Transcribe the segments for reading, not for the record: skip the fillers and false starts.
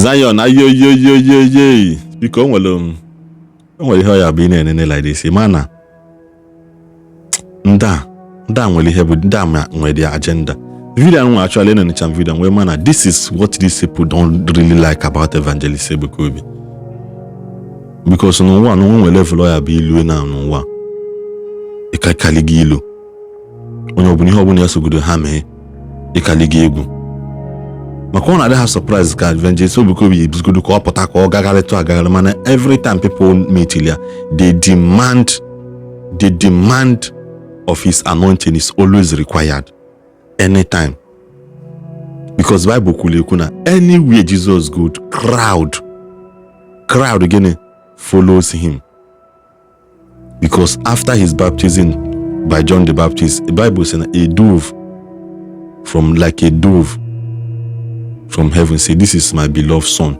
Zion, ayo. Because when you hear being in like this, man, nda when you have with their agenda. Video actually in the video where man, this is what these people don't really like about Evangelist Ebuka. Because no one will level lawyer be lu na no one. Ikaligilo. When you buni yaso gudu hame, ikaligego. Makona they have surprise card Evangelist Ebuka be good ko pota ko gagale to agagale man. Every time people meet here, they demand of his anointing is always required. Anytime. Because Bible kuna anywhere Jesus good, crowd again follows him. Because after his baptism by John the Baptist, the Bible says a dove from heaven say, "This is my beloved son,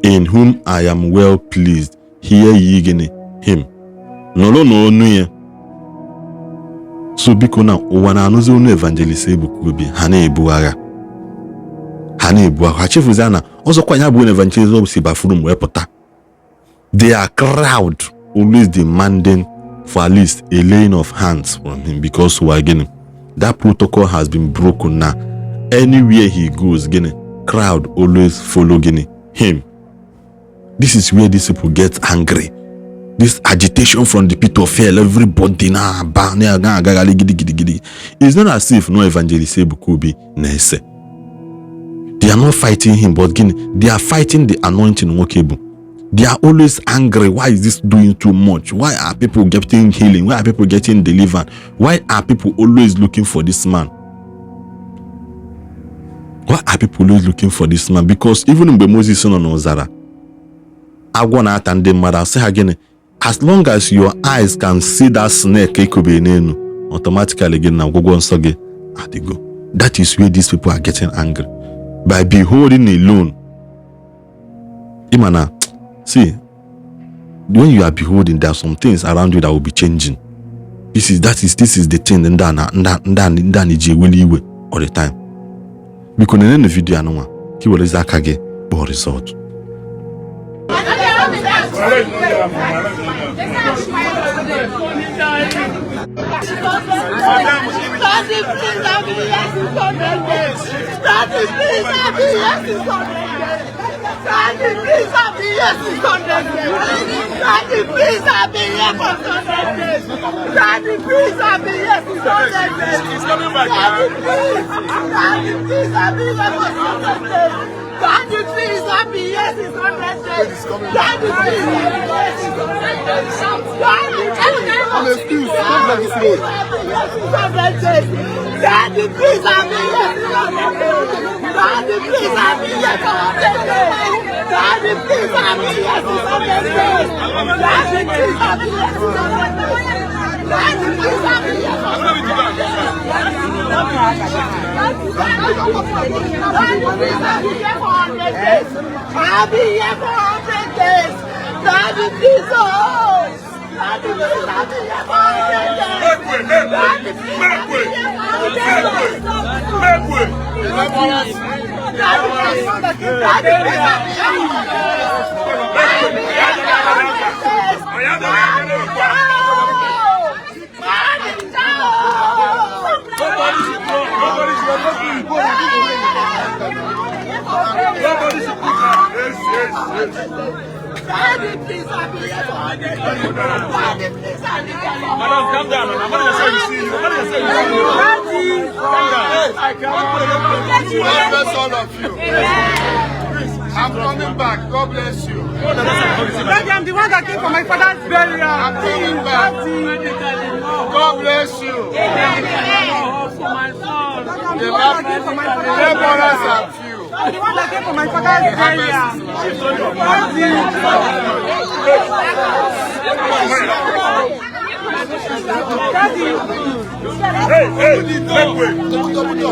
in whom I am well pleased. Hear ye him." No. So bikona wana anoze unu Evangelist Ebuka bi hana ebuara chefuzana ozo kwanya bu Evangelist Ebuka si bafurum wepota. They are crowd always demanding for at least a laying of hands from him, because again that protocol has been broken now. Anywhere he goes, crowd always follow him. This is where these people get angry. This agitation from the pit of hell, everybody now, it's not as if no Evangelist Ebuka be nese. They are not fighting him, but they are fighting the anointing Nwokebu. They are always angry. Why is this doing too much? Why are people getting healing? Why are people getting delivered? Why are people always looking for this man? Why are people always looking for this man? Because even in Moses son on Ozara, I wanna attend the mother say again. As long as your eyes can see that snake, automatically again now go and soggy at the go. That is where these people are getting angry. By beholding alone. Imana, see, when you are beholding, there are some things around you that will be changing. This is the thing and all the time. Because in the video he will exactly but result. Daddy, please let me. Yes, it's 100 days. Daddy, please let me. Yes, it's 100 days. I'm excused. Don't let me slow. Yes, it's 100 days. Daddy, please let me. Yes, it's 100 days. Daddy, please let me. Yes, it's 100 days. Daddy, please let me. Yes, it's 100 days. Daddy, please let me. Yes, it's 100 days. Daddy, please let me. Yes, it's 100 days. I'll be here for 100 days. Daddy, please, oh. Daddy, please, I'll be here for 100 days. Daddy, please, I'll be here for 100 days. Daddy, please, I'll be here for 100 Daddy, please, I'll be here for 100 days. Daddy, please, I'll be here for 100 days. Madam, calm down. I'm going to say you see you. Daddy, calm down. I can't. God bless all of you. I'm coming back. God bless you. Daddy, I'm the one that came for my father's burial. I'm coming back. God bless you. For my son. The laborers are few. I'm the one that came for my father's burial.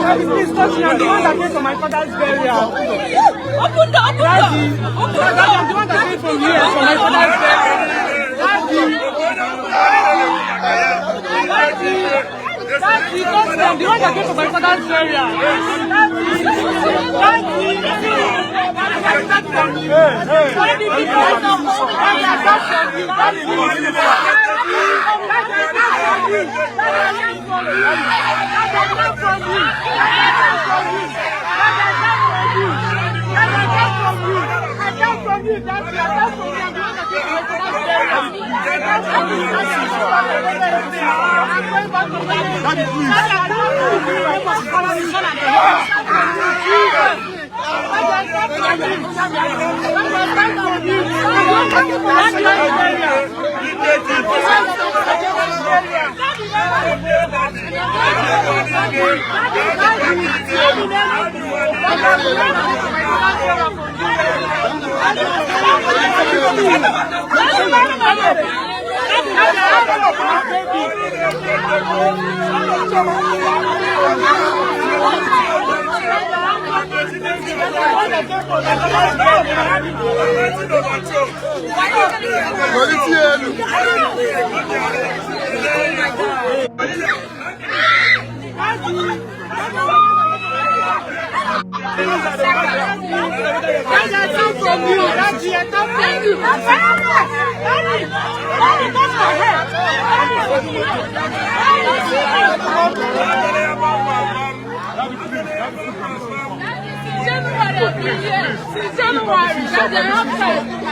Daddy, please touch me. I'm the one that came for my father's burial. Open the door. Daddy, I'm the one that came from here for my father's burial. Daddy, touch me. I'm the one that came for my father's burial. Daddy.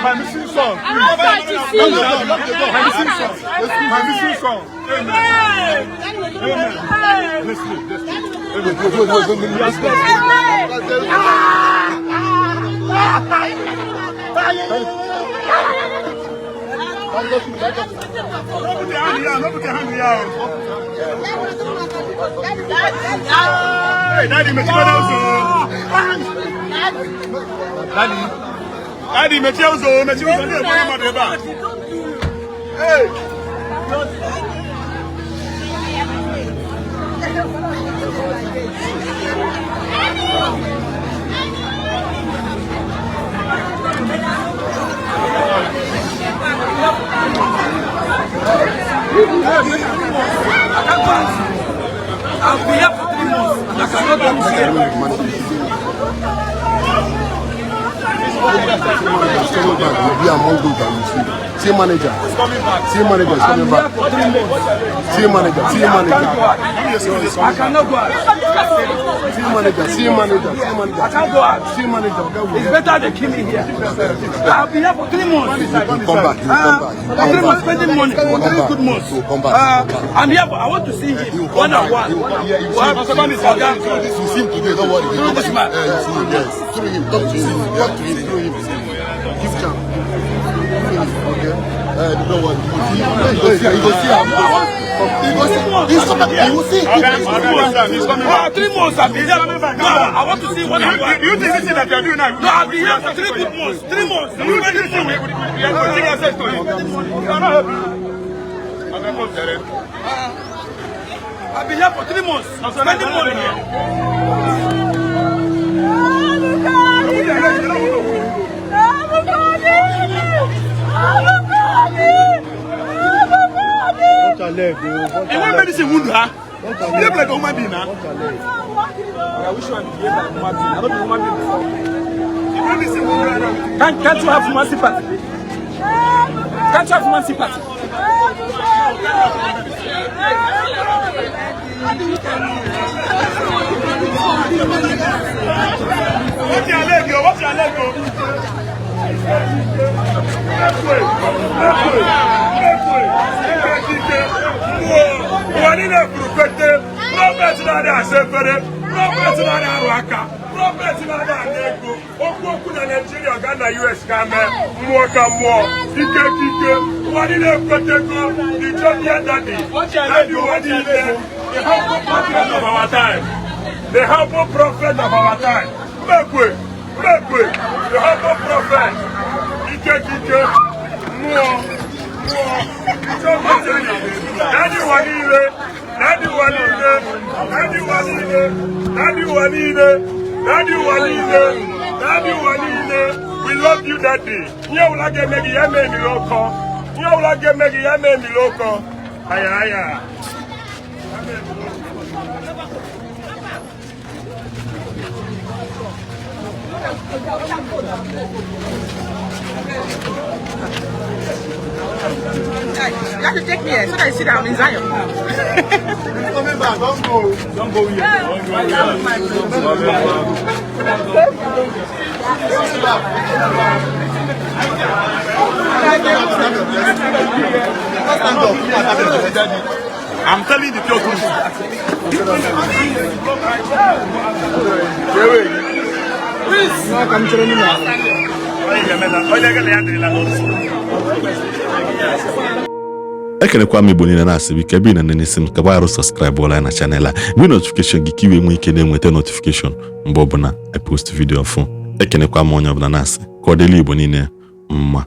My missing song. My missing song. Daddy, me tell you, me tell you, hey. I'll be here for 3 months. I cannot do See manager is coming back. See manager. I cannot go out. See manager. I can't go out. See manager. It's better they kill me here. I'll be here for 3 months. Come back. For 3 months, spending money. For 3 good months. I'm here, but I want to see him one-on-one. You see him today, don't worry. Through this man. Yes. Through him. Talk to him. Through him. Give chance. Okay. Don't worry. You will see him. He's coming. You will see him. He's coming back. 3 months I've been here. No, I want to see one-on-one. You think this is that you're doing now? No, I'll be here for 3 good months. 3 months. You think this is we are taking access to him? I've been here for 3 months. Spending money here. And when medicine wound her, you look like a human being now. I wish you had behaved like a human being. I don't be a human being before. Medicine wound her. Can't you have human sympathy? Can't you have human sympathy? What's your leg, yo? What's your leg, yo? The humble prophet of our time. Make way, the humble prophet. We love you, Daddy. You will get me local. You will get me local. Aya. You have to take me here so that you see that I'm in Zion. Coming back, don't go. Don't go here. I'm telling the pure truth. ekenekwa m Igbo niile na-asị biko ebe ị na-enene m ka gbara subscribe ọla na channel a bụ notification gị ka iwe nwee ike na-enweta notification mgbe ọbụla I post video ọfụ. Ekenekwa m onye ọbụla na-asị ka ọ dịrị Igbo niile mma.